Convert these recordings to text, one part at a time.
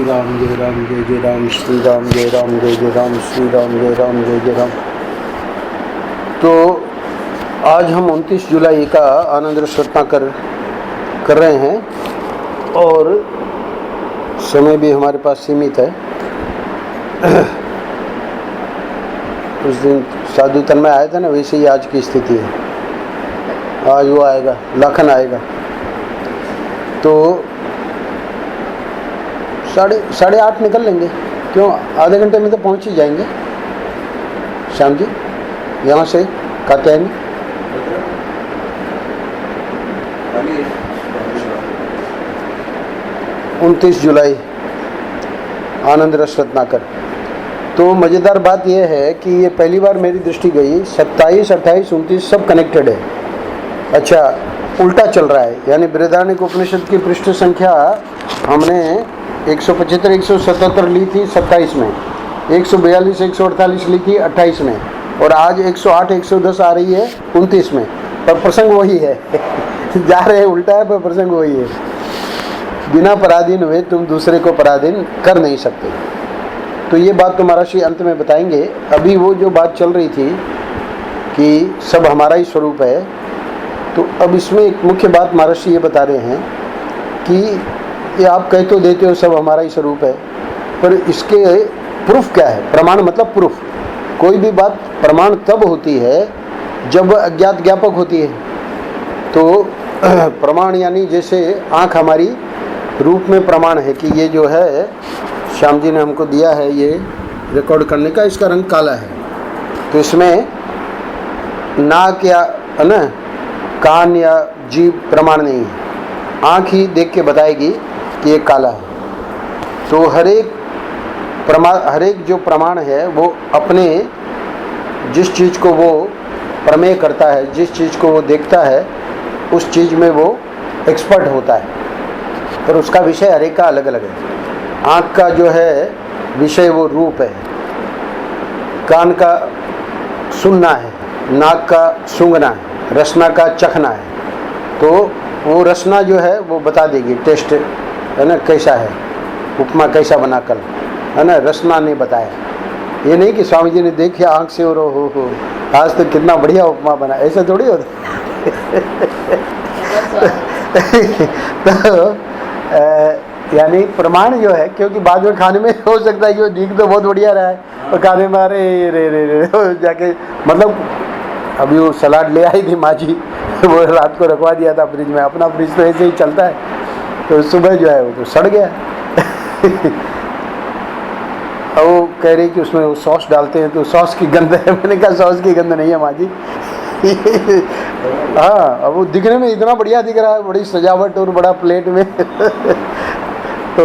राम जय राम जय जय राम श्री राम जय राम जय जय राम श्री राम जय राम जय जय राम। तो आज हम 29 जुलाई का आनंद रस रत्नाकर कर रहे हैं और समय भी हमारे पास सीमित है। उस दिन साधु तन्मय आया था ना, वैसे ही आज की स्थिति है। आज वो आएगा, लाखन आएगा। तो साढ़े आठ निकल लेंगे, क्यों आधे घंटे में तो पहुंच ही जाएंगे। श्याम जी यहाँ से कात्यायनी 29 जुलाई आनंद रस रत्नाकर। तो मज़ेदार बात यह है कि ये पहली बार मेरी दृष्टि गई, 27, 28, 29 सब कनेक्टेड है। अच्छा, उल्टा चल रहा है, यानी बृहदारण्यक उपनिषद की पृष्ठ संख्या हमने 175, 177 ली थी 27 में, 142, 148 ली थी 28 में, और आज 108, 110 आ रही है 29 में। पर प्रसंग वही है जा रहे हैं उल्टा है, पर प्रसंग वही है। बिना पराधीन हुए तुम दूसरे को पराधीन कर नहीं सकते। तो ये बात तो महर्षि अंत में बताएंगे। अभी वो जो बात चल रही थी कि सब हमारा ही स्वरूप है, तो अब इसमें एक मुख्य बात महर्षि ये बता रहे हैं कि ये आप कह तो देते हो सब हमारा ही स्वरूप है, पर इसके प्रूफ क्या है? प्रमाण मतलब प्रूफ। कोई भी बात प्रमाण तब होती है जब अज्ञात ज्ञापक होती है। तो प्रमाण यानी जैसे आँख हमारी रूप में प्रमाण है कि ये जो है श्याम जी ने हमको दिया है ये रिकॉर्ड करने का, इसका रंग काला है। तो इसमें नाक या ना कान या जीभ प्रमाण नहीं है, आँख ही देख के बताएगी कि ये काला है। तो हर एक जो प्रमाण है वो अपने जिस चीज़ को वो प्रमेय करता है, जिस चीज़ को वो देखता है, उस चीज़ में वो एक्सपर्ट होता है। पर उसका विषय हर एक का अलग अलग है। आँख का जो है विषय वो रूप है, कान का सुनना है, नाक का सूंघना है, रसना का चखना है। तो वो रसना जो है वो बता देगी, टेस्ट है ना कैसा है, उपमा कैसा बना कल, है ना, रसना ने बताया। ये नहीं कि स्वामी जी ने देखे आँख से और हो आज तो कितना बढ़िया उपमा बना, ऐसा थोड़ी होता तो यानी प्रमाण जो है, क्योंकि बाद में खाने में हो सकता है कि वो ठीक तो बहुत बढ़िया रहा है और खाने में अरे रे जाके, मतलब अभी वो सलाद ले आई थी माँ जी, वो रात को रखवा दिया था फ्रिज में। अपना फ्रिज तो ऐसे ही चलता है, तो सुबह जो है वो तो सड़ गया और वो कह रही कि उसमें वो सॉस डालते हैं तो सॉस की गंध है। मैंने कहा सॉस की गंध नहीं है माँ जी हाँ, अब वो दिखने में इतना बढ़िया दिख रहा है, बड़ी सजावट और बड़ा प्लेट में तो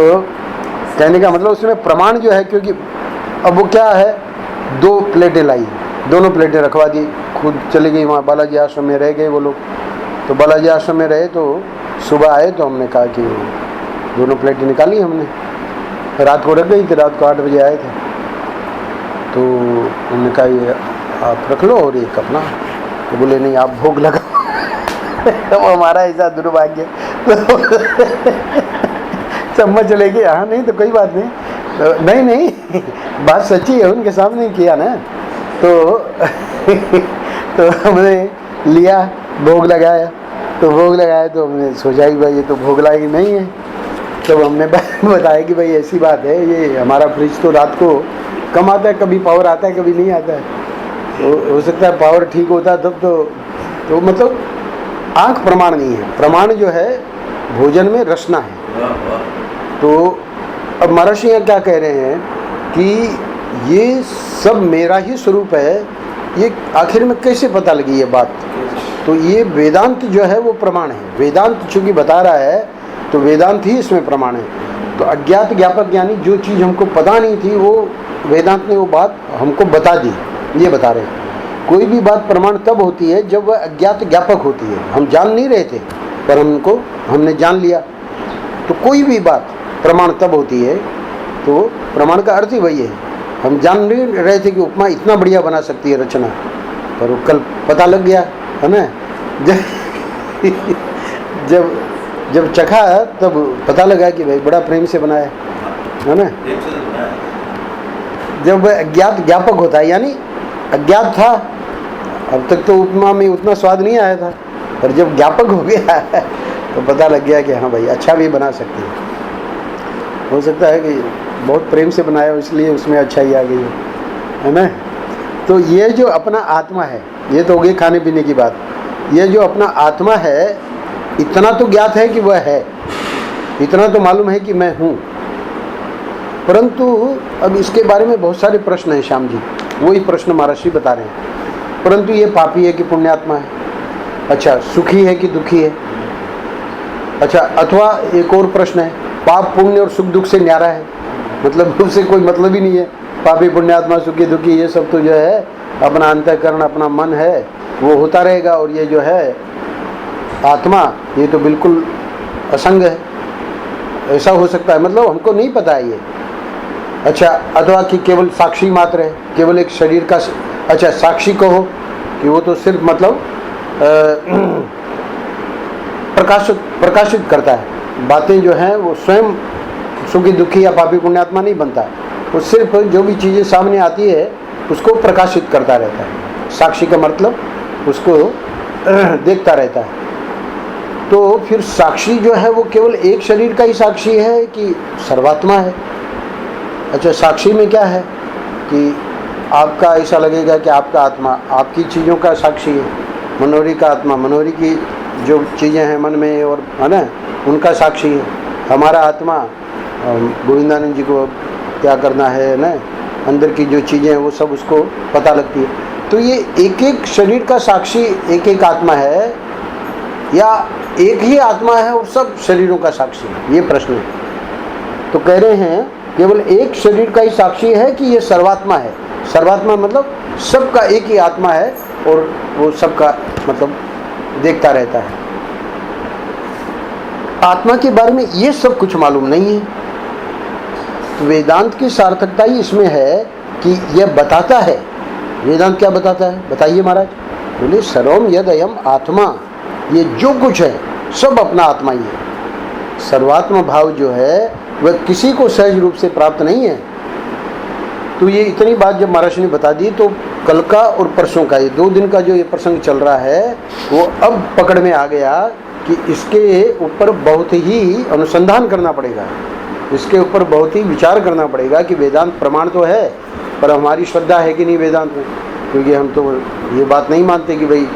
कहने का मतलब उसमें प्रमाण जो है, क्योंकि अब वो क्या है, 2 प्लेटें लाई, दोनों प्लेटें रखवा दी, खुद चली गई वहाँ बालाजी आश्रम में रह गए वो लोग। तो बालाजी आश्रम में रहे तो सुबह आए तो हमने कहा कि दोनों प्लेटें निकाली हमने, रात को रख गई थी, रात को 8 बजे आए थे। तो हमने कहा ये आप रख लो और एक अपना। तो बोले नहीं आप भोग लगाओ वो हमारा ऐसा दुर्भाग्य तो चम्मच चले गए। हाँ नहीं तो कोई बात नहीं, नहीं बात सच्ची है, उनके सामने किया ना। तो हमने लिया, भोग लगाया। तो भोग लगाया तो हमने सोचा कि भाई ये तो भोग लाई नहीं है। तो हमने बताया कि भाई ऐसी बात है, ये हमारा फ्रिज तो रात को कम आता है, कभी पावर आता है कभी नहीं आता है। तो हो सकता है पावर ठीक होता तब तो मतलब आँख प्रमाण नहीं है। प्रमाण जो है भोजन में रसना है। तो अब महर्षि क्या कह रहे हैं कि ये सब मेरा ही स्वरूप है, ये आखिर में कैसे पता लगी ये बात? तो ये वेदांत जो है वो प्रमाण है। वेदांत चूँकि बता रहा है तो वेदांत ही इसमें प्रमाण है। तो अज्ञात ज्ञापक यानी जो चीज़ हमको पता नहीं थी वो वेदांत ने वो बात हमको बता दी, ये बता रहे हैं। कोई भी बात प्रमाण तब होती है जब वह अज्ञात ज्ञापक होती है। हम जान नहीं रहे थे पर हमने जान लिया। तो कोई भी बात प्रमाण तब होती है, तो प्रमाण का अर्थ ही वही है। हम जान नहीं रहे थे कि उपमा इतना बढ़िया बना सकती है रचना, पर वो कल पता लग गया, है ना। जब चखा तब पता लगा कि भाई बड़ा प्रेम से बनाया। है ना। जब अज्ञात ज्ञापक होता है, यानी अज्ञात था, अब तक तो उपमा में उतना स्वाद नहीं आया था, पर जब ज्ञापक हो गया तो पता लग गया कि हाँ भाई अच्छा भी बना सकते हैं। हो सकता है कि बहुत प्रेम से बनाया इसलिए उसमें अच्छाई आ गई है ना। तो ये जो अपना आत्मा है, ये तो हो गई खाने पीने की बात। ये जो अपना आत्मा है, इतना तो ज्ञात है कि वह है, इतना तो मालूम है कि मैं हूँ, परंतु अब इसके बारे में बहुत सारे प्रश्न हैं श्याम जी, वही प्रश्न महर्षि बता रहे हैं। परंतु ये पापी है कि पुण्यात्मा है, अच्छा सुखी है कि दुखी है, अच्छा अथवा एक और प्रश्न है, पाप पुण्य और सुख दुख से न्यारा है, मतलब उससे कोई मतलब ही नहीं है। पापी पुण्यात्मा सुखी दुखी ये सब तो जो है अपना अंतःकरण अपना मन है वो होता रहेगा, और ये जो है आत्मा ये तो बिल्कुल असंग है। ऐसा हो सकता है, मतलब हमको नहीं पता है ये। अच्छा अथवा कि केवल साक्षी मात्र है, केवल एक शरीर का, अच्छा साक्षी कहो कि वो तो सिर्फ मतलब प्रकाशित करता है बातें जो हैं, वो स्वयं सुखी दुखी या पापी पुण्यात्मा नहीं बनता, वो सिर्फ जो भी चीज़ें सामने आती है उसको प्रकाशित करता रहता है। साक्षी का मतलब उसको देखता रहता है। तो फिर साक्षी जो है वो केवल एक शरीर का ही साक्षी है कि सर्वात्मा है? अच्छा साक्षी में क्या है कि आपका ऐसा लगेगा कि आपका आत्मा आपकी चीज़ों का साक्षी है, मनोहरी का आत्मा मनोहरी की जो चीज़ें हैं मन में और है ना उनका साक्षी है, हमारा आत्मा गोविंदानंद जी को क्या करना है ना, अंदर की जो चीज़ें हैं वो सब उसको पता लगती है। तो ये एक एक शरीर का साक्षी एक एक आत्मा है या एक ही आत्मा है और सब शरीरों का साक्षी है, ये प्रश्न है। तो कह रहे हैं केवल एक शरीर का ही साक्षी है कि ये सर्वात्मा है। सर्वात्मा मतलब सबका एक ही आत्मा है और वो सबका मतलब देखता रहता है। आत्मा के बारे में ये सब कुछ मालूम नहीं है। तो वेदांत की सार्थकता ही इसमें है कि यह बताता है। वेदांत क्या बताता है बताइए महाराज? बोले सर्वम यद अयम आत्मा, ये जो कुछ है सब अपना आत्मा ही है। सर्वात्म भाव जो है वह किसी को सहज रूप से प्राप्त नहीं है। तो ये इतनी बात जब महर्षि ने बता दी तो कल का और परसों का ये 2 दिन का जो ये प्रसंग चल रहा है वो अब पकड़ में आ गया कि इसके ऊपर बहुत ही अनुसंधान करना पड़ेगा, इसके ऊपर बहुत ही विचार करना पड़ेगा कि वेदांत प्रमाण तो है पर हमारी श्रद्धा है कि नहीं वेदांत में, क्योंकि हम तो ये बात नहीं मानते कि भाई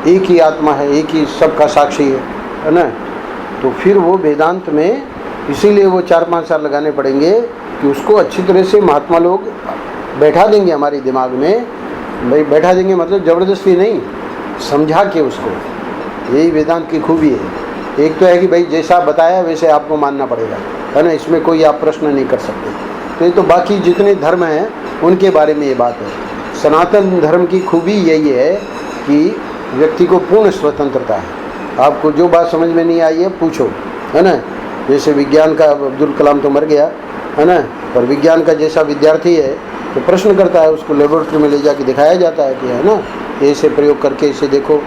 एक ही आत्मा है, एक ही सबका साक्षी है ना। तो फिर वो वेदांत में इसीलिए वो 4-5 साल लगाने पड़ेंगे कि उसको अच्छी तरह से महात्मा लोग बैठा देंगे हमारे दिमाग में। भाई बैठा देंगे मतलब ज़बरदस्ती नहीं, समझा के उसको। यही वेदांत की खूबी है। एक तो है कि भाई जैसा बताया वैसे आपको मानना पड़ेगा, है ना, इसमें कोई आप प्रश्न नहीं कर सकते। तो ये तो बाकी जितने धर्म हैं उनके बारे में ये बात है। सनातन धर्म की खूबी यही है कि व्यक्ति को पूर्ण स्वतंत्रता है। आपको जो बात समझ में नहीं आई है पूछो, है ना। जैसे विज्ञान का अब्दुल कलाम तो मर गया, है ना, पर विज्ञान का जैसा विद्यार्थी है तो प्रश्न करता है, उसको लेबोरेटरी में ले जाके दिखाया जाता है कि है ना ऐसे प्रयोग करके इसे देखो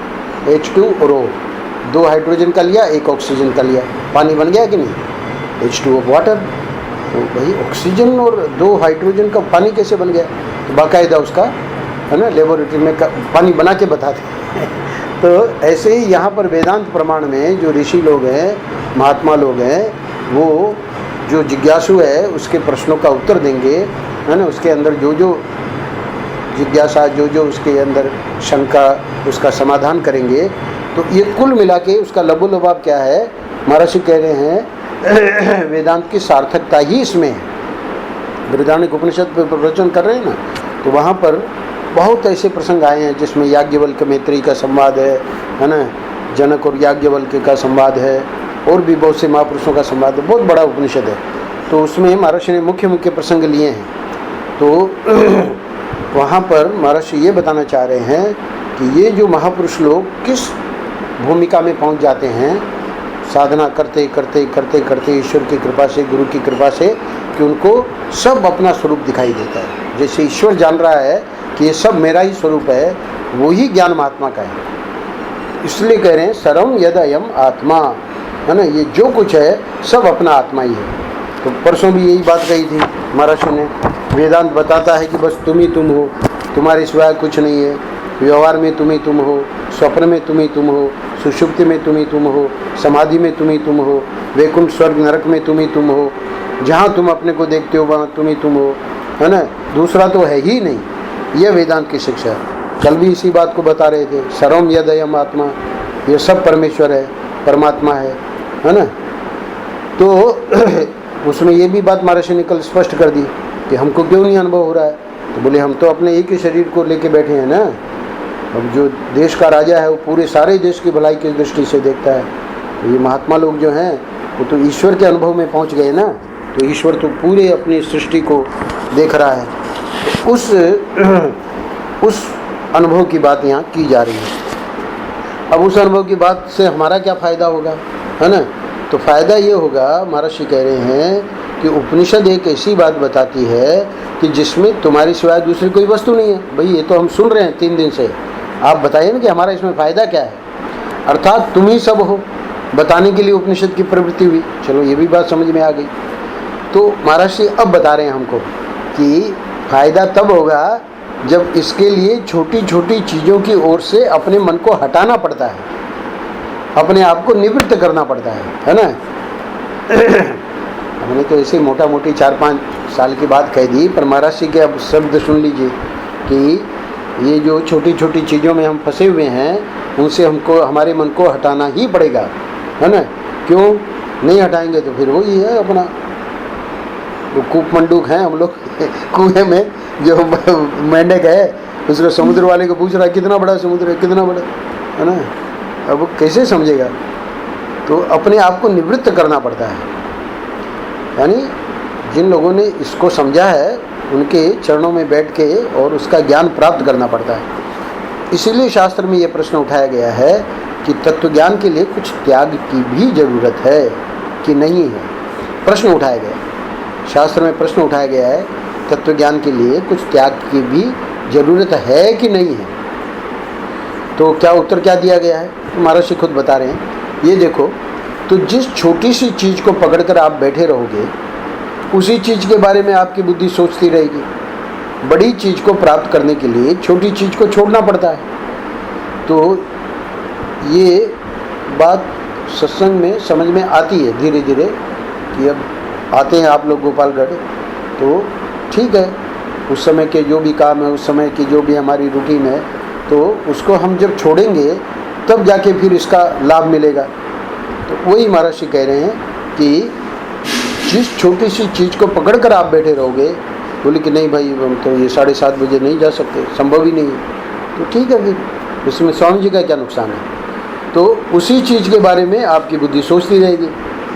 H2 और O, 2 हाइड्रोजन का लिया 1 ऑक्सीजन का लिया, पानी बन गया कि नहीं? H2O water. तो भाई ऑक्सीजन और 2 हाइड्रोजन का पानी कैसे बन गया? तो बाकायदा उसका है ना लेबोरेटरी में पानी बना के बताते हैं। तो ऐसे ही यहाँ पर वेदांत प्रमाण में जो ऋषि लोग हैं महात्मा लोग हैं वो जो जिज्ञासु है उसके प्रश्नों का उत्तर देंगे, है ना। उसके अंदर जो जो जिज्ञासा जो जो उसके अंदर शंका उसका समाधान करेंगे। तो ये कुल मिला के उसका लबोलबाब क्या है? महर्षि कह रहे हैं वेदांत की सार्थकता ही इसमें है। बृहदारण्यक उपनिषद पर प्रवचन कर रहे हैं ना, तो वहाँ पर बहुत ऐसे प्रसंग आए हैं जिसमें याज्ञवल्क्य मैत्री का संवाद है ना, जनक और याज्ञवल्क्य का संवाद है, और भी बहुत से महापुरुषों का संवाद है। बहुत बड़ा उपनिषद है। तो उसमें महर्षि ने मुख्य मुख्य प्रसंग लिए हैं। तो वहाँ पर महर्षि ये बताना चाह रहे हैं कि ये जो महापुरुष लोग किस भूमिका में पहुँच जाते हैं साधना करते करते करते करते ईश्वर की कृपा से, गुरु की कृपा से, कि उनको सब अपना स्वरूप दिखाई देता है। जैसे ईश्वर जान रहा है कि ये सब मेरा ही स्वरूप है, वही ज्ञान महात्मा का है। इसलिए कह रहे हैं सर्वम यद अयम आत्मा, है ना, ये जो कुछ है सब अपना आत्मा ही है। तो परसों भी यही बात कही थी महाराष्ट्र ने। वेदांत बताता है कि बस तुम ही तुम हो, तुम्हारे सिवाय कुछ नहीं है। व्यवहार में तुम ही तुम हो, स्वप्न में तुम ही तुम हो, सुषुप्ति में तुम ही तुम हो, समाधि में तुम ही तुम हो, वैकुंठ स्वर्ग नरक में तुम ही तुम हो, जहाँ तुम अपने को देखते हो वहाँ तुम ही तुम हो, है ना, दूसरा तो है ही नहीं। यह वेदांत की शिक्षा है। कल भी इसी बात को बता रहे थे, सर्वम यदयम आत्मा, ये सब परमेश्वर है, परमात्मा है ना। तो उसमें ये भी बात महर्षि ने कल स्पष्ट कर दी कि हमको क्यों नहीं अनुभव हो रहा है। तो बोले हम तो अपने एक ही शरीर को लेके बैठे हैं ना। अब जो देश का राजा है वो पूरे सारे देश की भलाई की दृष्टि से देखता है। तो ये महात्मा लोग जो हैं वो तो ईश्वर के अनुभव में पहुंच गए ना। तो ईश्वर तो पूरे अपनी सृष्टि को देख रहा है। तो उस अनुभव की बात यहाँ की जा रही है। अब उस अनुभव की बात से हमारा क्या फ़ायदा होगा, है ना। तो फ़ायदा ये होगा, महर्षि कह रहे हैं कि उपनिषद एक ऐसी बात बताती है कि जिसमें तुम्हारी सिवाय दूसरी कोई वस्तु नहीं है। भाई ये तो हम सुन रहे हैं 3 दिन से, आप बताइए ना कि हमारा इसमें फ़ायदा क्या है। अर्थात तुम ही सब हो, बताने के लिए उपनिषद की प्रवृत्ति हुई। चलो ये भी बात समझ में आ गई। तो महर्षि अब बता रहे हैं हमको कि फ़ायदा तब होगा जब इसके लिए छोटी छोटी चीज़ों की ओर से अपने मन को हटाना पड़ता है, अपने आप को निवृत्त करना पड़ता है ना। हमने तो ऐसे मोटा मोटी 4-5 साल की बात कह दी, पर महर्षि के अब शब्द सुन लीजिए कि ये जो छोटी छोटी चीज़ों में हम फंसे हुए हैं उनसे हमको हमारे मन को हटाना ही पड़ेगा, है ना। क्यों नहीं हटाएंगे तो फिर वही है अपना वो कूप मंडूक हैं हम लोग कुएं में जो मेंढक है उसको समुद्र वाले को पूछ रहा है कितना बड़ा समुद्र है, कितना बड़ा, है ना। अब वो कैसे समझेगा। तो अपने आप को निवृत्त करना पड़ता है। यानी जिन लोगों ने इसको समझा है उनके चरणों में बैठ के और उसका ज्ञान प्राप्त करना पड़ता है। इसीलिए शास्त्र में ये प्रश्न उठाया गया है कि तत्व ज्ञान के लिए कुछ त्याग की भी जरूरत है कि नहीं है। प्रश्न उठाया गया, शास्त्र में प्रश्न उठाया गया है तत्व ज्ञान के लिए कुछ त्याग की भी जरूरत है कि नहीं है। तो क्या उत्तर क्या दिया गया है, तो महर्षि खुद बता रहे हैं। ये देखो, तो जिस छोटी सी चीज़ को पकड़कर आप बैठे रहोगे उसी चीज़ के बारे में आपकी बुद्धि सोचती रहेगी। बड़ी चीज़ को प्राप्त करने के लिए छोटी चीज़ को छोड़ना पड़ता है। तो ये बात सत्संग में समझ में आती है धीरे धीरे कि अब आते हैं आप लोग गोपालगढ़ तो ठीक है, उस समय के जो भी काम है, उस समय की जो भी हमारी रूटीन है, तो उसको हम जब छोड़ेंगे तब जाके फिर इसका लाभ मिलेगा। तो वही महर्षि कह रहे हैं कि जिस छोटी सी चीज़ को पकड़ कर आप बैठे रहोगे, बोले कि नहीं भाई हम तो ये 7:30 बजे नहीं जा सकते, संभव ही नहीं है, तो ठीक है फिर इसमें स्वामी जी का क्या नुकसान है। तो उसी चीज़ के बारे में आपकी बुद्धि सोचती रहेगी।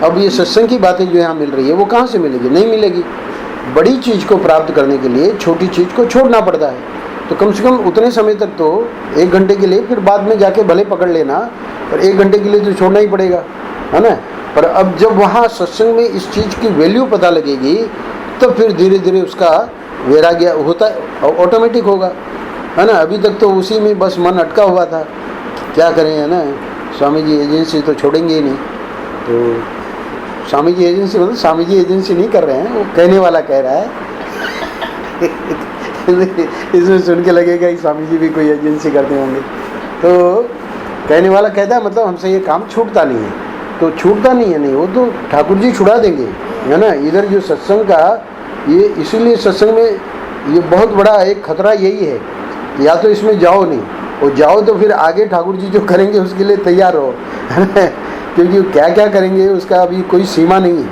अब ये सत्संग की बातें जो यहाँ मिल रही है वो कहाँ से मिलेगी, नहीं मिलेगी। बड़ी चीज़ को प्राप्त करने के लिए छोटी चीज़ को छोड़ना पड़ता है। तो कम से कम उतने समय तक तो 1 घंटे के लिए, फिर बाद में जाके भले पकड़ लेना, पर 1 घंटे के लिए तो छोड़ना ही पड़ेगा, है ना। पर अब जब वहाँ सत्संग में इस चीज़ की वैल्यू पता लगेगी तब फिर धीरे धीरे उसका वैराग्य होता है, ऑटोमेटिक होगा, है ना। अभी तक तो उसी में बस मन अटका हुआ था, क्या करें, है ना। स्वामी जी एजेंसी तो छोड़ेंगे ही नहीं। तो स्वामी जी एजेंसी मतलब स्वामी जी एजेंसी नहीं कर रहे हैं, वो कहने वाला कह रहा है। इसमें सुन के लगेगा कि स्वामी जी भी कोई एजेंसी करते होंगे। तो कहने वाला कहता है मतलब हमसे ये काम छूटता नहीं है। तो छूटता नहीं है, नहीं, वो तो ठाकुर जी छुड़ा देंगे, है ना। इधर जो सत्संग का ये, इसीलिए सत्संग में ये बहुत बड़ा एक खतरा यही है, या तो इसमें जाओ नहीं, और जाओ तो फिर आगे ठाकुर जी जो करेंगे उसके लिए तैयार हो, है ना। क्योंकि क्या क्या करेंगे उसका अभी कोई सीमा नहीं है।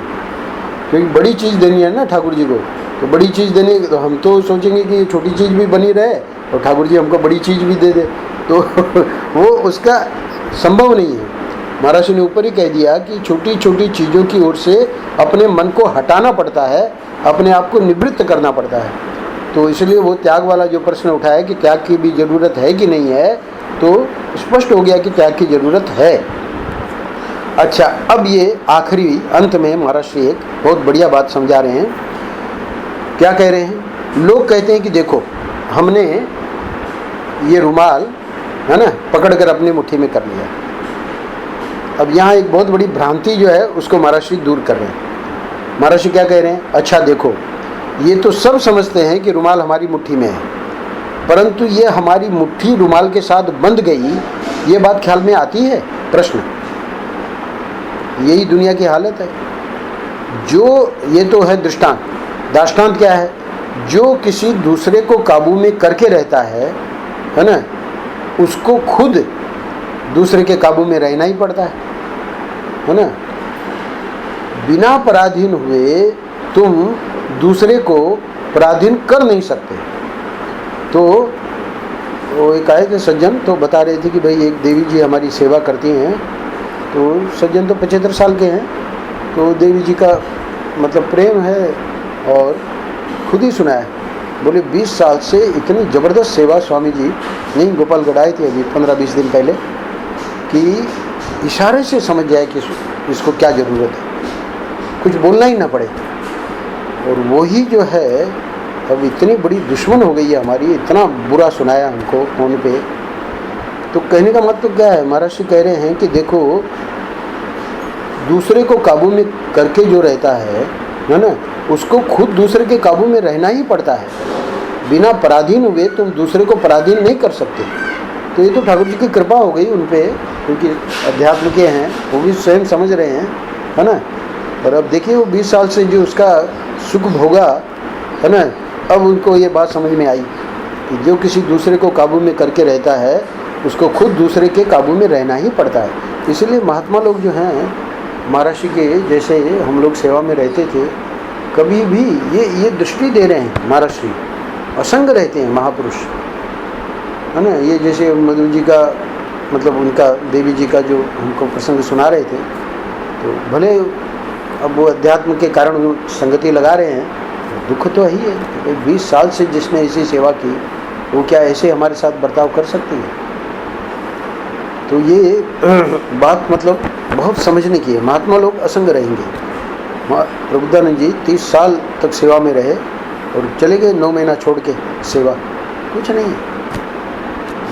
क्योंकि बड़ी चीज़ देनी है ना ठाकुर जी को, तो बड़ी चीज़ देनी, तो हम तो सोचेंगे कि ये छोटी चीज़ भी बनी रहे और ठाकुर जी हमको बड़ी चीज़ भी दे दे, तो वो उसका संभव नहीं है। महर्षि ने ऊपर ही कह दिया कि छोटी छोटी चीज़ों की ओर से अपने मन को हटाना पड़ता है, अपने आप को निवृत्त करना पड़ता है। तो इसलिए वो त्याग वाला जो प्रश्न उठाया कि त्याग की भी ज़रूरत है कि नहीं है, तो स्पष्ट हो गया कि त्याग की ज़रूरत है। अच्छा, अब ये आखिरी अंत में महर्षि एक बहुत बढ़िया बात समझा रहे हैं। क्या कह रहे हैं, लोग कहते हैं कि देखो हमने ये रुमाल, है ना, पकड़कर अपनी मुट्ठी में कर लिया। अब यहाँ एक बहुत बड़ी भ्रांति जो है उसको महर्षि दूर कर रहे हैं। महर्षि क्या कह रहे हैं, अच्छा देखो, ये तो सब समझते हैं कि रुमाल हमारी मुट्ठी में है, परंतु ये हमारी मुट्ठी रुमाल के साथ बंध गई, ये बात ख्याल में आती है? प्रश्न। यही दुनिया की हालत है। जो ये तो है दृष्टांत। दाष्टांत क्या है? जो किसी दूसरे को काबू में करके रहता है ना, उसको खुद दूसरे के काबू में रहना ही पड़ता है ना। बिना पराधीन हुए तुम दूसरे को पराधीन कर नहीं सकते। तो वो एक आए थे सज्जन, तो बता रहे थे कि भाई एक देवी जी हमारी सेवा करती हैं। तो सज्जन तो 75 साल के हैं, तो देवी जी का मतलब प्रेम है, और खुद ही सुना है, बोले 20 साल से इतनी ज़बरदस्त सेवा स्वामी जी, नहीं गोपाल गढ़ाए थे अभी 15-20 दिन पहले, कि इशारे से समझ जाए कि इसको क्या ज़रूरत है, कुछ बोलना ही ना पड़े। और वही जो है अब इतनी बड़ी दुश्मन हो गई है हमारी, इतना बुरा सुनाया हमको फोन पे। तो कहने का मतलब क्या है, महर्षि कह रहे हैं कि देखो, दूसरे को काबू में करके जो रहता है ना, उसको खुद दूसरे के काबू में रहना ही पड़ता है। बिना पराधीन हुए तुम दूसरे को पराधीन नहीं कर सकते। तो ये तो ठाकुर जी की कृपा हो गई उन पे, क्योंकि अध्यात्म के हैं, वो भी स्वयं समझ रहे हैं, है ना। और अब देखिए वो 20 साल से जो उसका सुख भोगा है ना, अब उनको ये बात समझ में आई कि जो किसी दूसरे को काबू में करके रहता है, उसको खुद दूसरे के काबू में रहना ही पड़ता है। इसलिए महात्मा लोग जो हैं, महर्षि के जैसे हम लोग सेवा में रहते थे, कभी भी ये दृष्टि दे रहे हैं महर्षि, असंग रहते हैं महापुरुष, है ना। ये जैसे मधु जी का मतलब उनका देवी जी का जो हमको प्रसंग सुना रहे थे, तो भले अब वो अध्यात्म के कारण वो संगति लगा रहे हैं, दुख तो ही है कि 20 साल से जिसने ऐसी सेवा की, वो क्या ऐसे हमारे साथ बर्ताव कर सकती है? तो ये बात मतलब बहुत समझने की है। महात्मा लोग असंग रहेंगे। प्रबुद्धानंद जी 30 साल तक सेवा में रहे और चले गए 9 महीना छोड़ के सेवा, कुछ नहीं।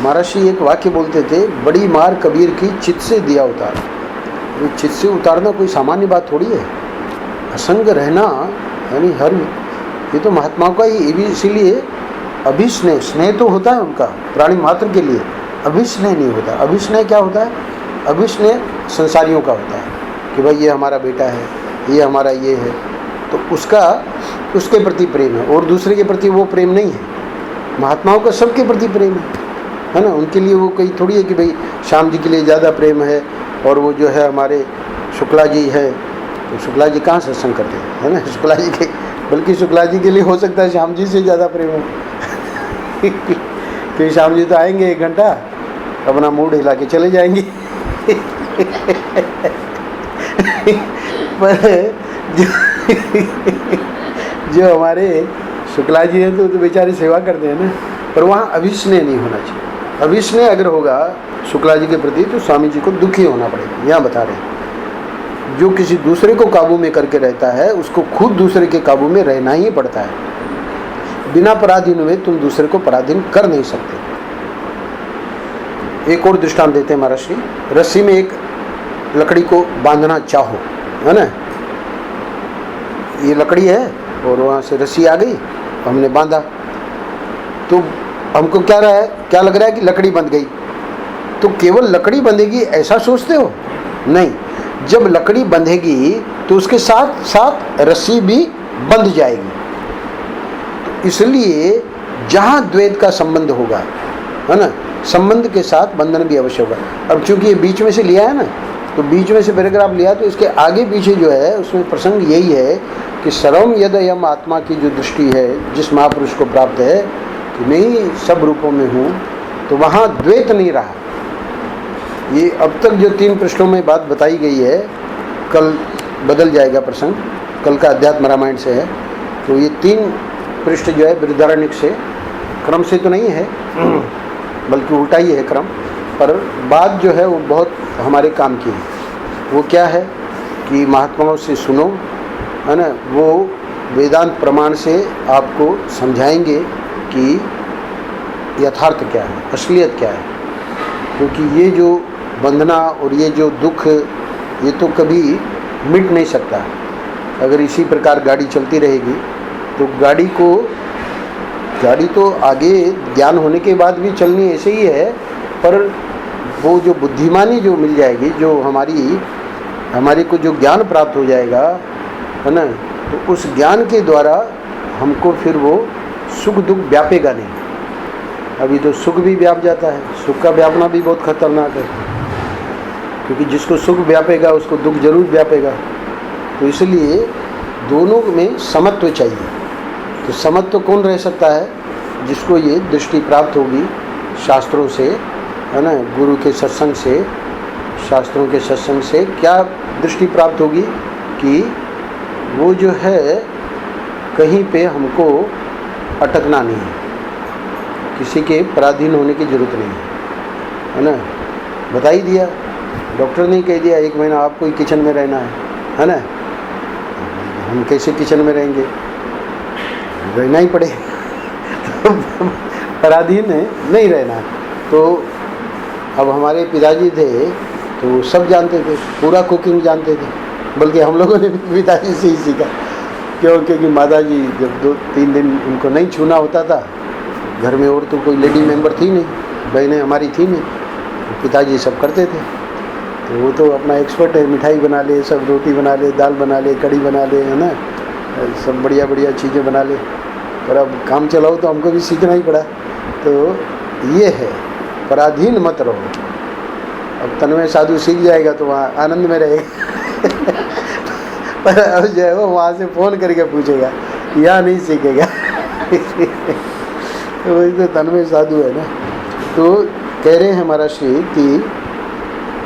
महर्षि एक वाक्य बोलते थे, बड़ी मार कबीर की चित से दिया उतार। वो चित से उतारना कोई सामान्य बात थोड़ी है। असंग रहना यानी हर, ये तो महात्माओं का ही, इसीलिए अभिस्नेह, स्नेह तो होता है उनका प्राणी मात्र के लिए, अभिस्नेह नहीं होता। अभिस्नेह क्या होता है? अभिस्नेह संसारियों का होता है कि भाई ये हमारा बेटा है, ये हमारा ये है, तो उसका उसके प्रति प्रेम है, और दूसरे के प्रति वो प्रेम नहीं है। महात्माओं का सबके प्रति प्रेम है ना। उनके लिए वो कोई थोड़ी है कि भाई श्याम जी के लिए ज़्यादा प्रेम है, और वो जो है हमारे शुक्ला जी है, तो शुक्ला जी कहाँ सत्संग करते हैं, है ना। शुक्ला जी के, बल्कि शुक्ला जी के लिए हो सकता है श्याम जी से ज़्यादा प्रेम हो कि श्याम जी तो आएंगे 1 घंटा, अपना मूड हिला के चले जाएंगे पर जो हमारे शुक्ला जी हैं तो बेचारे सेवा करते हैं ना, पर वहाँ अभिस्नेह नहीं होना चाहिए। अभिस्नेह अगर होगा शुक्ला जी के प्रति तो स्वामी जी को दुखी होना पड़ेगा। यहाँ बता रहे हैं, जो किसी दूसरे को काबू में करके रहता है, उसको खुद दूसरे के काबू में रहना ही पड़ता है। बिना पराधीन हुए तुम दूसरे को पराधीन कर नहीं सकते। एक और दृष्टांत देते हैं महर्षि। रस्सी में एक लकड़ी को बांधना चाहो, है ना, ये लकड़ी है और वहाँ से रस्सी आ गई, हमने बांधा, तो हमको क्या लग रहा है कि लकड़ी बंध गई। तो केवल लकड़ी बंधेगी ऐसा सोचते हो? नहीं, जब लकड़ी बंधेगी तो उसके साथ साथ रस्सी भी बंध जाएगी। तो इसलिए जहाँ द्वैत का संबंध होगा, है ना, संबंध के साथ बंधन भी अवश्य होगा। अब चूंकि ये बीच में से लिया है ना, तो बीच में से पैराग्राफ लिया, तो इसके आगे पीछे जो है उसमें प्रसंग यही है कि सर्वम यदयम आत्मा की जो दृष्टि है, जिस महापुरुष को प्राप्त है कि मैं ही सब रूपों में हूँ, तो वहाँ द्वैत नहीं रहा। ये अब तक जो 3 पृष्ठों में बात बताई गई है, कल बदल जाएगा प्रसंग, कल का अध्यात्म रामायण से है। तो ये 3 पृष्ठ जो है बृहदारण्यक से, क्रम से तो नहीं है बल्कि उल्टा ही है क्रम, पर बात जो है वो बहुत हमारे काम की है। वो क्या है कि महात्माओं से सुनो, है ना, वो वेदांत प्रमाण से आपको समझाएंगे कि यथार्थ क्या है, असलियत क्या है। क्योंकि ये जो बंधना और ये जो दुख, ये तो कभी मिट नहीं सकता। अगर इसी प्रकार गाड़ी चलती रहेगी तो गाड़ी तो आगे ज्ञान होने के बाद भी चलनी ऐसे ही है, पर वो जो बुद्धिमानी जो मिल जाएगी, जो हमारे को जो ज्ञान प्राप्त हो जाएगा, है ना, तो उस ज्ञान के द्वारा हमको फिर वो सुख दुख व्यापेगा नहीं। अभी तो सुख भी व्याप जाता है, सुख का व्यापना भी बहुत खतरनाक है, क्योंकि जिसको सुख व्यापेगा उसको दुख जरूर व्यापेगा। तो इसलिए दोनों में समत्व चाहिए। तो समत्व कौन रह सकता है? जिसको ये दृष्टि प्राप्त होगी शास्त्रों से, है ना, गुरु के सत्संग से, शास्त्रों के सत्संग से क्या दृष्टि प्राप्त होगी कि वो जो है कहीं पे हमको अटकना नहीं है, किसी के पराधीन होने की जरूरत नहीं है ना। बता ही दिया, डॉक्टर ने कह दिया 1 महीना आपको ही किचन में रहना है ना। हम कैसे किचन में रहेंगे, रहना ही पड़े तो पराधीन नहीं रहना। तो अब हमारे पिताजी थे तो वो सब जानते थे, पूरा कुकिंग जानते थे, बल्कि हम लोगों ने भी पिताजी से ही सीखा। क्योंकि माताजी जब 2-3 दिन उनको नहीं छूना होता था घर में, और तो कोई लेडी मेंबर थी नहीं, बहनें हमारी थी नहीं, पिताजी सब करते थे। तो वो तो अपना एक्सपर्ट है, मिठाई बना ले, सब रोटी बना ले, दाल बना ले, कढ़ी बना ले, है ना, सब बढ़िया बढ़िया चीज़ें बना ले। पर अब काम चलाओ तो हमको भी सीखना ही पड़ा। तो ये है, पराधीन मत रहो। अब तन्मय साधु सीख जाएगा तो वहाँ आनंद में रहेगा पर अब जो है वो वहाँ से फ़ोन करके पूछेगा, यहाँ नहीं सीखेगा तो वही तो तन्मय साधु है ना। तो कह रहे हैं महाराज श्री कि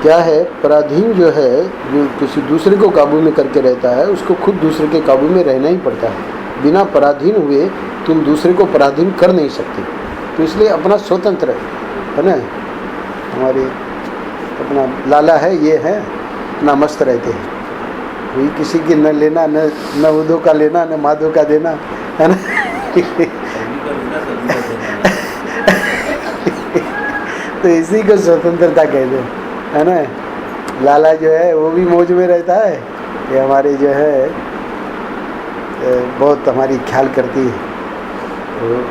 क्या है, पराधीन जो है, जो किसी दूसरे को काबू में करके रहता है, उसको खुद दूसरे के काबू में रहना ही पड़ता है। बिना पराधीन हुए तुम दूसरे को पराधीन कर नहीं सकते। तो इसलिए अपना स्वतंत्र है ना, हमारे अपना लाला है, ये है, अपना मस्त रहते हैं, कोई किसी की न लेना, न उधो का लेना, न माधो का देना, है ना तो इसी को स्वतंत्रता कहते हैं, है ना। लाला जो है वो भी मौज में रहता है, ये हमारे जो है बहुत हमारी ख्याल करती है। तो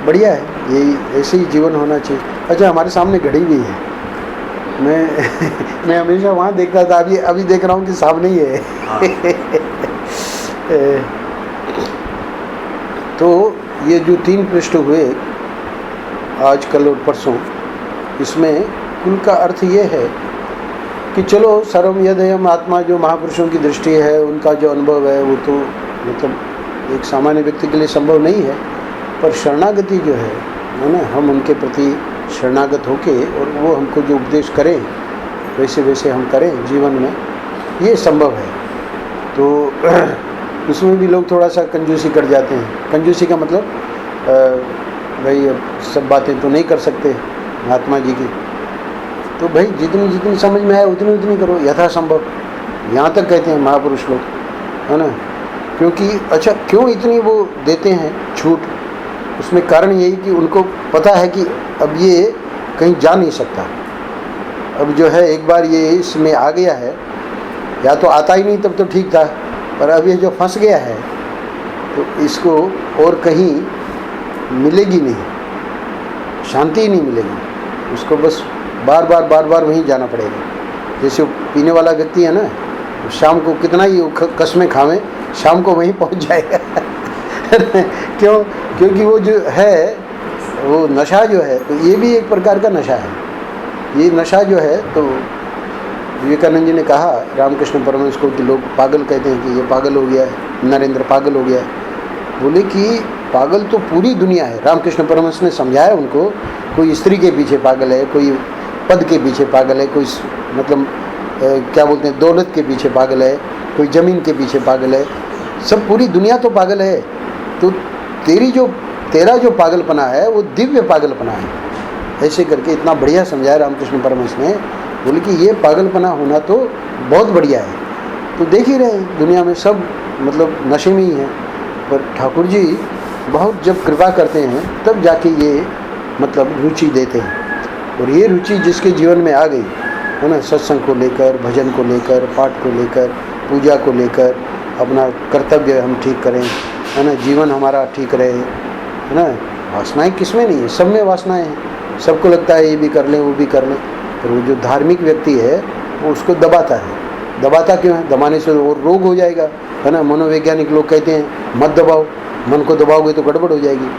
बढ़िया है, यही ऐसे ही जीवन होना चाहिए। अच्छा, हमारे सामने घड़ी भी है, मैं हमेशा वहाँ देखता था, अभी देख रहा हूँ कि सामने ही है तो ये जो 3 पृष्ठ हुए आज, कल और परसों, इसमें कुल का अर्थ ये है कि चलो सर्वम यदयम आत्मा, जो महापुरुषों की दृष्टि है, उनका जो अनुभव है, वो तो मतलब एक सामान्य व्यक्ति के लिए संभव नहीं है, पर शरणागति जो है ना, हम उनके प्रति शरणागत होके और वो हमको जो उपदेश करें वैसे वैसे हम करें जीवन में, ये संभव है। तो उसमें भी लोग थोड़ा सा कंजूसी कर जाते हैं। कंजूसी का मतलब भाई अब सब बातें तो नहीं कर सकते महात्मा जी की, तो भाई जितनी जितनी समझ में आए उतनी उतनी करो, यथासंभव। यहाँ तक कहते हैं महापुरुष लोग, है ना। क्योंकि अच्छा, क्यों इतनी वो देते हैं छूट, उसमें कारण यही कि उनको पता है कि अब ये कहीं जा नहीं सकता। अब जो है एक बार ये इसमें आ गया है, या तो आता ही नहीं तब तो ठीक था, पर अब ये जो फंस गया है तो इसको और कहीं मिलेगी नहीं, शांति ही नहीं मिलेगी उसको, बस बार बार वहीं जाना पड़ेगा। जैसे पीने वाला व्यक्ति है ना, शाम को कितना ही कस्में खावे, शाम को वहीं पहुंच जाएगा क्यों? क्योंकि वो जो है वो नशा जो है, तो ये भी एक प्रकार का नशा है। ये नशा जो है, तो विवेकानंद जी ने कहा रामकृष्ण परमहंस को कि लोग पागल कहते हैं कि ये पागल हो गया है, नरेंद्र पागल हो गया है। बोले कि पागल तो पूरी दुनिया है। रामकृष्ण परमहंस ने समझाया उनको, कोई स्त्री के पीछे पागल है, कोई पद के पीछे पागल है, कोई मतलब क्या बोलते हैं दौलत के पीछे पागल है, कोई ज़मीन के पीछे पागल है, सब पूरी दुनिया तो पागल है। तो तेरा जो पागलपना है वो दिव्य पागलपना है। ऐसे करके इतना बढ़िया समझाया रामकृष्ण परमहंस ने। बोले कि ये पागलपना होना तो बहुत बढ़िया है। तो देख ही रहे दुनिया में सब मतलब नशे में ही है, पर ठाकुर जी बहुत जब कृपा करते हैं तब जाके ये मतलब रुचि देते हैं। और ये रुचि जिसके जीवन में आ गई है ना, सत्संग को लेकर, भजन को लेकर, पाठ को लेकर, पूजा को लेकर, अपना कर्तव्य हम ठीक करें, है ना, जीवन हमारा ठीक रहे, है ना। वासनाएं किसमें नहीं है, सब में वासनाएं हैं। सबको लगता है ये भी कर लें वो भी कर लें, पर वो जो धार्मिक व्यक्ति है वो उसको दबाता है। दबाता क्यों है? दबाने से और रोग हो जाएगा, है ना। मनोवैज्ञानिक लोग कहते हैं मत दबाओ, मन को दबाओगे तो गड़बड़ हो जाएगी।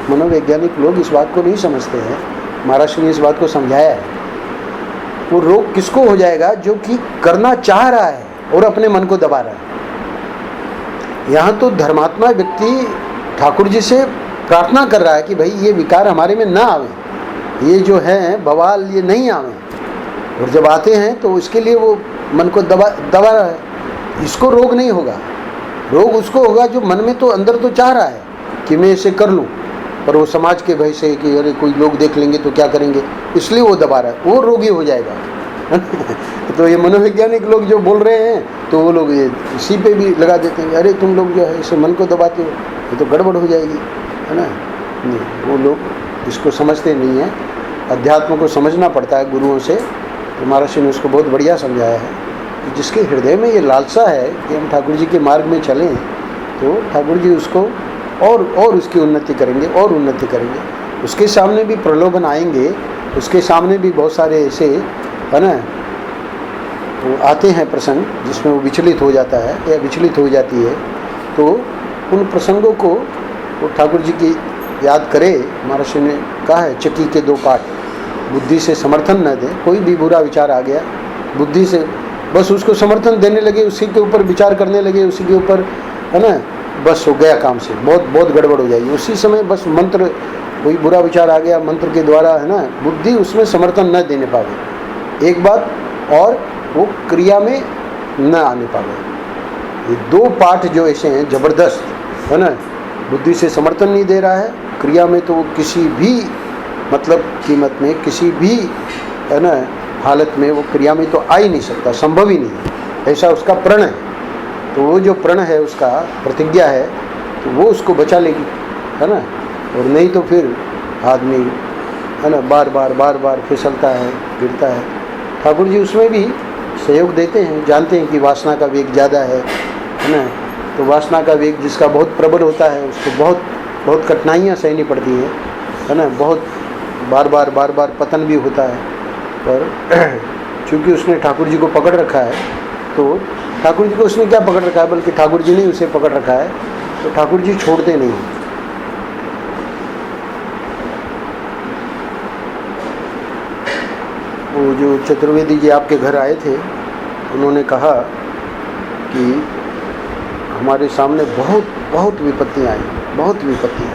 मनोवैज्ञानिक लोग इस बात को नहीं समझते हैं। महाराष्ट्र ने इस बात को समझाया है। वो रोग किसको हो जाएगा? जो कि करना चाह रहा है और अपने मन को दबा रहा है। यहाँ तो धर्मात्मा व्यक्ति ठाकुर जी से प्रार्थना कर रहा है कि भाई ये विकार हमारे में ना आवे, ये जो है बवाल ये नहीं आवे, और जब आते हैं तो उसके लिए वो मन को दबा रहा है। इसको रोग नहीं होगा, रोग उसको होगा जो मन में तो अंदर तो चाह रहा है कि मैं इसे कर लूँ, पर वो समाज के भय से कि अरे कोई लोग देख लेंगे तो क्या करेंगे, इसलिए वो दबा रहा है, वो रोगी हो जाएगा। तो ये मनोवैज्ञानिक लोग जो बोल रहे हैं तो वो लोग ये इसी पे भी लगा देते हैं, अरे तुम लोग जो है इसे मन को दबाते हो, ये तो गड़बड़ हो जाएगी, है ना। नहीं, वो लोग इसको समझते नहीं हैं। अध्यात्म को समझना पड़ता है गुरुओं से। तो महाराज ने उसको बहुत बढ़िया समझाया है कि जिसके हृदय में ये लालसा है कि हम ठाकुर जी के मार्ग में चलें, तो ठाकुर जी उसको और उसकी उन्नति करेंगे और उन्नति करेंगे। उसके सामने भी प्रलोभन आएंगे, उसके सामने भी बहुत सारे ऐसे, है ना, वो आते हैं प्रसंग जिसमें वो विचलित हो जाता है या विचलित हो जाती है। तो उन प्रसंगों को वो ठाकुर जी की याद करे। महाराज ने कहा है चक्की के दो पाठ, बुद्धि से समर्थन न दे। कोई भी बुरा विचार आ गया, बुद्धि से बस उसको समर्थन देने लगे, उसी के ऊपर विचार करने लगे, उसी के ऊपर, है ना, बस हो गया काम से, बहुत गड़बड़ हो जाएगी। उसी समय बस मंत्र, कोई बुरा विचार आ गया मंत्र के द्वारा, है ना, बुद्धि उसमें समर्थन न देने पावे एक बात, और वो क्रिया में न आने पावे। ये दो पाठ जो ऐसे हैं जबरदस्त, है ना। बुद्धि से समर्थन नहीं दे रहा है, क्रिया में तो वो किसी भी मतलब कीमत में, किसी भी, है ना, हालत में वो क्रिया में तो आ ही नहीं सकता, संभव ही नहीं है। ऐसा उसका प्रण है। तो वो जो प्रण है, उसका प्रतिज्ञा है, तो वो उसको बचा लेगी, है ना। और नहीं तो फिर आदमी, है ना, बार बार फिसलता है, गिरता है। ठाकुर जी उसमें भी सहयोग देते हैं, जानते हैं कि वासना का वेग ज़्यादा है ना। तो वासना का वेग जिसका बहुत प्रबल होता है उसको बहुत कठिनाइयाँ सहनी पड़ती है ना। बहुत बार बार पतन भी होता है। पर चूँकि उसने ठाकुर जी को पकड़ रखा है, तो ठाकुर जी को उसने क्या पकड़ रखा है, बल्कि ठाकुर जी ने उसे पकड़ रखा है, तो ठाकुर जी छोड़ते नहीं। वो जो चतुर्वेदी जी आपके घर आए थे, उन्होंने कहा कि हमारे सामने बहुत विपत्तियाँ आई, बहुत विपत्तियाँ।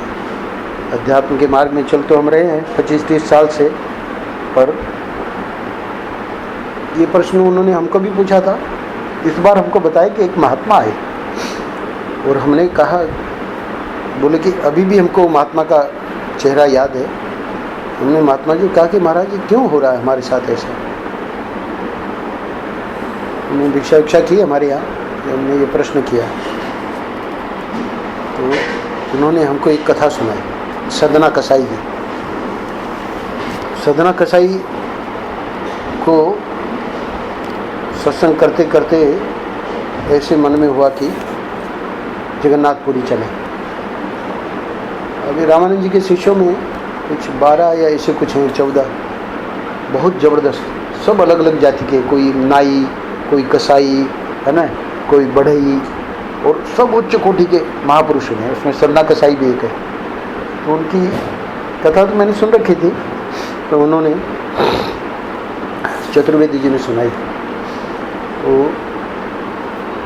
अध्यात्म के मार्ग में चल तो हम रहे हैं 25-30 साल से, पर ये प्रश्न उन्होंने हमको भी पूछा था। इस बार हमको बताया कि एक महात्मा आए, और हमने कहा, बोले कि अभी भी हमको महात्मा का चेहरा याद है। हमने महात्मा जी कहा कि महाराज ये क्यों हो रहा है हमारे साथ ऐसा। उन्होंने भिक्षा की हमारे यहाँ, हमने ये प्रश्न किया, तो उन्होंने हमको एक कथा सुनाई सदना कसाई की। सदना कसाई को सत्संग करते करते ऐसे मन में हुआ कि जगन्नाथपुरी चले। अभी रामानंद जी के शिष्यों में कुछ 12 या ऐसे कुछ हैं, 14, बहुत ज़बरदस्त, सब अलग अलग जाति के, कोई नाई, कोई कसाई, है ना, कोई बढ़ई, और सब उच्च कोटि के महापुरुष हैं। उसमें सदना कसाई भी एक है। तो उनकी कथा तो मैंने सुन रखी थी, तो उन्होंने चतुर्वेदी जी ने सुनाई। तो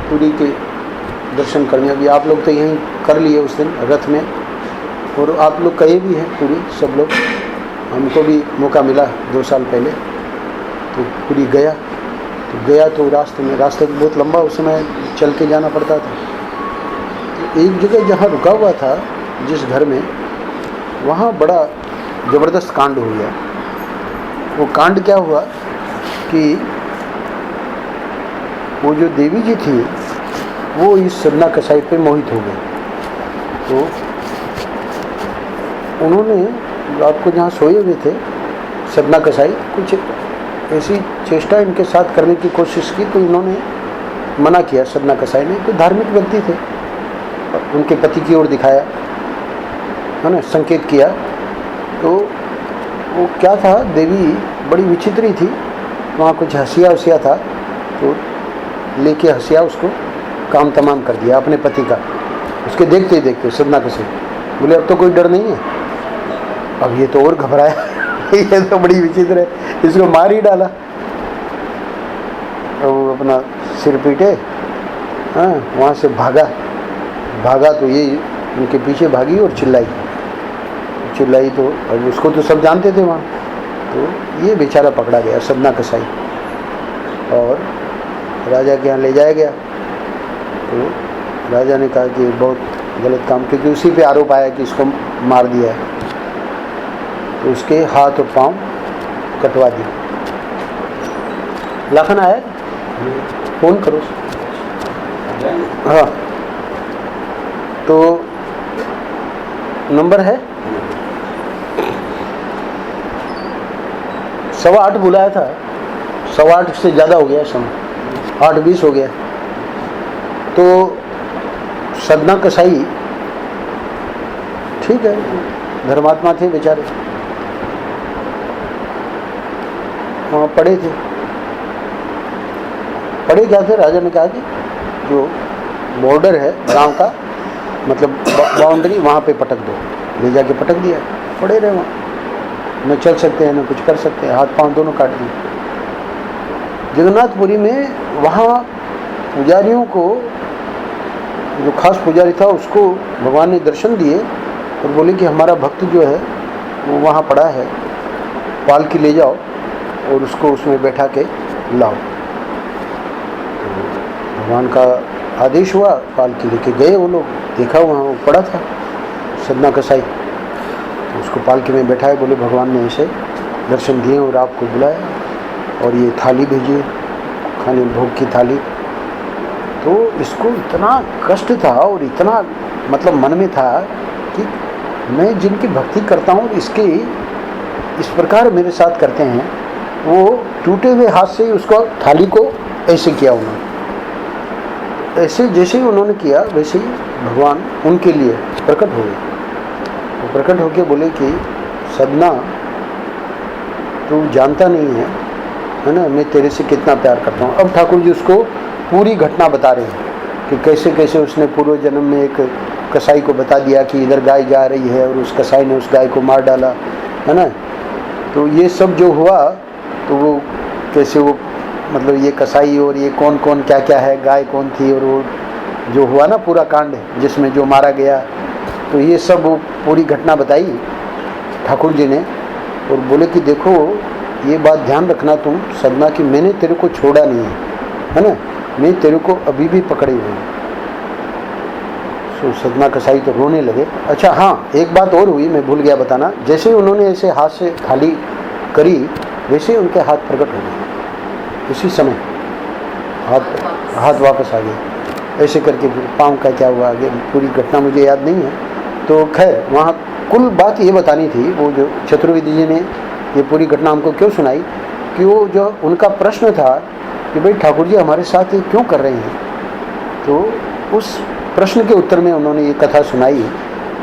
पुरी के दर्शन करने, अभी आप लोग तो यहीं कर लिए उस दिन रथ में, और आप लोग कहे भी हैं पुरी, सब लोग। हमको भी मौका मिला 2 साल पहले, तो पुरी गया। तो रास्ते बहुत लंबा उस समय चल के जाना पड़ता था। तो एक जगह जहाँ रुका हुआ था, जिस घर में, वहाँ बड़ा ज़बरदस्त कांड हो गया। वो कांड क्या हुआ कि वो जो देवी जी थी, वो इस सदना कसाई पे मोहित हो गई। तो उन्होंने रात को जहाँ सोए हुए थे सदना कसाई, कुछ ऐसी चेष्टा इनके साथ करने की कोशिश की। तो इन्होंने मना किया सदना कसाई ने। तो धार्मिक व्यक्ति थे, उनके पति की ओर दिखाया, है ना, संकेत किया। तो वो क्या था, देवी बड़ी विचित्री थी, वहाँ कुछ हंसिया उसिया था, तो लेके हंसिया उसको काम तमाम कर दिया अपने पति का। उसके देखते ही देखते सदना कसाई बोले अब तो कोई डर नहीं है। अब ये तो और घबराया ये तो बड़ी विचित्र है, इसको मार ही डाला। और वो अपना सिर पीटे, हाँ, वहाँ से भागा तो ये उनके पीछे भागी और चिल्लाई तो अब उसको तो सब जानते थे वहाँ। तो ये बेचारा पकड़ा गया सदना कसाई और राजा के यहाँ ले जाया गया। तो राजा ने कहा कि बहुत गलत काम, क्योंकि उसी पे आरोप आया कि इसको मार दिया है। तो उसके हाथ और पांव कटवा दिए। लाखन आया, फोन करो। हाँ, तो नंबर है 8:15 बुलाया था, 8:15 से ज़्यादा हो गया समय, 8:20 हो गया। तो सदना कसाई ठीक है, धर्मात्मा थे बेचारे, वहाँ पड़े थे। पड़े क्या थे, राजा ने कहा कि जो बॉर्डर है गांव का, मतलब बाउंड्री, वहाँ पे पटक दो। ले जाके पटक दिया, पड़े रहे वहाँ, न चल सकते हैं न कुछ कर सकते हैं, हाथ पांव दोनों काट दिए। जगन्नाथपुरी में वहाँ पुजारियों को, जो खास पुजारी था उसको भगवान ने दर्शन दिए और बोले कि हमारा भक्त जो है वो वहाँ पड़ा है, पालकी ले जाओ और उसको उसमें बैठा के लाओ। तो भगवान का आदेश हुआ, पालकी लेके गए वो लोग, देखा वहाँ वो पड़ा था सदना कसाई। तो उसको पालकी में बैठाए, बोले भगवान ने ऐसे दर्शन दिए और आपको बुलाया और ये थाली भेजी, खाने भोग की थाली। तो इसको इतना कष्ट था और इतना मतलब मन में था कि मैं जिनकी भक्ति करता हूँ इसके इस प्रकार मेरे साथ करते हैं। वो टूटे हुए हाथ से ही उसको थाली को ऐसे किया उन्होंने, ऐसे जैसे ही उन्होंने किया वैसे ही भगवान उनके लिए प्रकट हो गए। वो प्रकट होके बोले कि सदना, तू जानता नहीं है ना, मैं तेरे से कितना प्यार करता हूँ। अब ठाकुर जी उसको पूरी घटना बता रहे हैं कि कैसे कैसे उसने पूर्व जन्म में एक कसाई को बता दिया कि इधर गाय जा रही है और उस कसाई ने उस गाय को मार डाला, है ना। तो ये सब जो हुआ, तो वो कैसे वो मतलब ये कसाई और ये कौन कौन क्या क्या है, गाय कौन थी, और वो जो हुआ ना पूरा कांड जिसमें जो मारा गया, तो ये सब वो पूरी घटना बताई ठाकुर जी ने। और बोले कि देखो ये बात ध्यान रखना तुम सदना की, मैंने तेरे को छोड़ा नहीं है ना, मैं तेरे को अभी भी पकड़े हुए हूँ। तो सदना कसाई तो रोने लगे। अच्छा हाँ, एक बात और हुई, मैं भूल गया बताना। जैसे उन्होंने ऐसे हाथ से थाली करी वैसे ही उनके हाथ प्रकट हो गए, उसी समय हाथ वापस आ गए। ऐसे करके पाँव का क्या हुआ आगे पूरी घटना मुझे याद नहीं है। तो खैर वहाँ कुल बात ये बतानी थी, वो जो चतुर्वेदी जी ने ये पूरी घटना हमको क्यों सुनाई, कि वो जो उनका प्रश्न था कि भाई ठाकुर जी हमारे साथ ये क्यों कर रहे हैं, तो उस प्रश्न के उत्तर में उन्होंने ये कथा सुनाई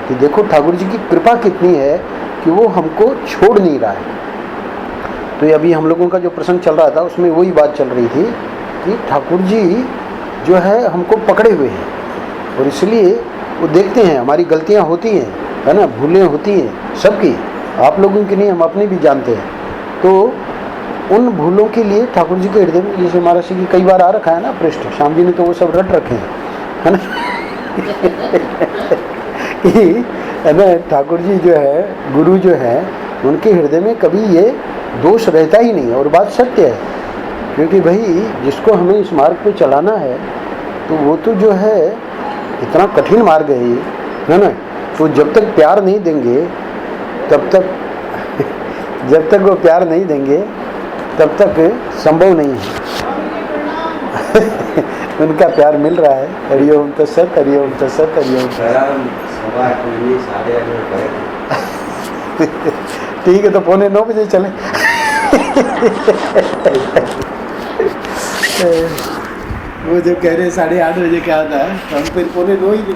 कि देखो ठाकुर जी की कृपा कितनी है कि वो हमको छोड़ नहीं रहा है। तो ये अभी हम लोगों का जो प्रसंग चल रहा था उसमें वही बात चल रही थी कि ठाकुर जी जो है हमको पकड़े हुए हैं और इसलिए वो देखते हैं, हमारी गलतियां होती हैं, है ना, भूलें होती हैं सबकी, आप लोगों की नहीं, हम अपनी भी जानते हैं। तो उन भूलों के लिए ठाकुर जी के हृदय में, जैसे महाराज जी की कई बार आ रखा है ना पृष्ठ, श्याम जी ने तो वो सब रट रखे हैं, है ना है ना, ठाकुर जी जो है, गुरु जो है, उनके हृदय में कभी ये दोष रहता ही नहीं। और बात सत्य है, क्योंकि भाई जिसको हमें इस मार्ग पे चलाना है तो वो तो जो है इतना कठिन मार्ग है ना, तो जब तक प्यार नहीं देंगे तब तक जब तक वो प्यार नहीं देंगे तब तक संभव नहीं है उनका प्यार मिल रहा है। हरिओम तत्सत, हरिओम तत्सत, हरिओम ठीक है, तो 8:45 चले वो जब कह रहे 8:30 बजे क्या था तो हम फिर 9:45 ही निकले।